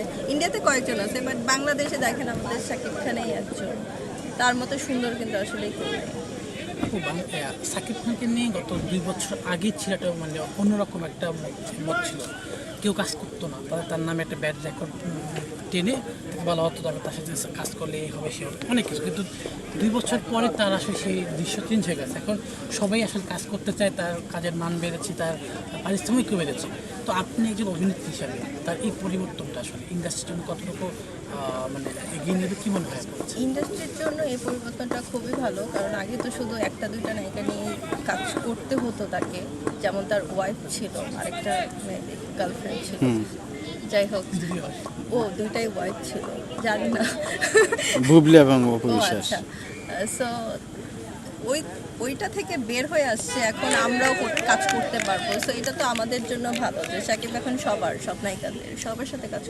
আছে, ইন্ডিয়াতে কয়েকজন আছে, বাট বাংলাদেশে দেখেন আমাদের শাকিব খানেই একজন, তার মতো সুন্দর কিন্তু আসলে কেউ নেই। সাকিব খানকে নিয়ে গত 2 বছর আগে ছিল একটা মানে অন্যরকম একটা মত ছিল, কেউ কাজ করতো না, তার নামে একটা ব্যাড রেকর্ড টেনে বলা হতো তবে তার সাথে কাজ করলে এই হবে সে হবে অনেক কিছু, কিন্তু 2 বছর পরে তার আসলে সেই দৃশ্য চেঞ্জ হয়ে গেছে। এখন সবাই আসলে কাজ করতে চায়, তার কাজের মান বেড়েছে, তার পারিশ্রমিকও বেড়েছে। তো আপনি একজন অভিনেত্রী হিসাবে তার এই পরিবর্তনটা আসলে ইন্ডাস্ট্রির জন্য কতটুকু মানে এগিয়ে নেবে কি মনে হয়? ইন্ডাস্ট্রির জন্য এই পরিবর্তনটা খুবই ভালো, কারণ আগে তো শুধু একটা দুইটা নায়িকা নিয়ে কাজ করতে হতো তাকে, যেমন তার ওয়াইফ ছিল, আরেকটা গার্লফ্রেন্ড ছিল, যাই হোক ও দুইটাই ওয়াইফ ছিল জানি না, বুবলি এবং অপু ও বিশ্বাস। আচ্ছা। সো ওইটা থেকে বের হয়ে আসছে, এখন আমরাও কাজ করতে পারবো। সো এটা তো আমাদের জন্য ভালো যে সাকিব এখন সব নায়িকাদের সবার সাথে কাজ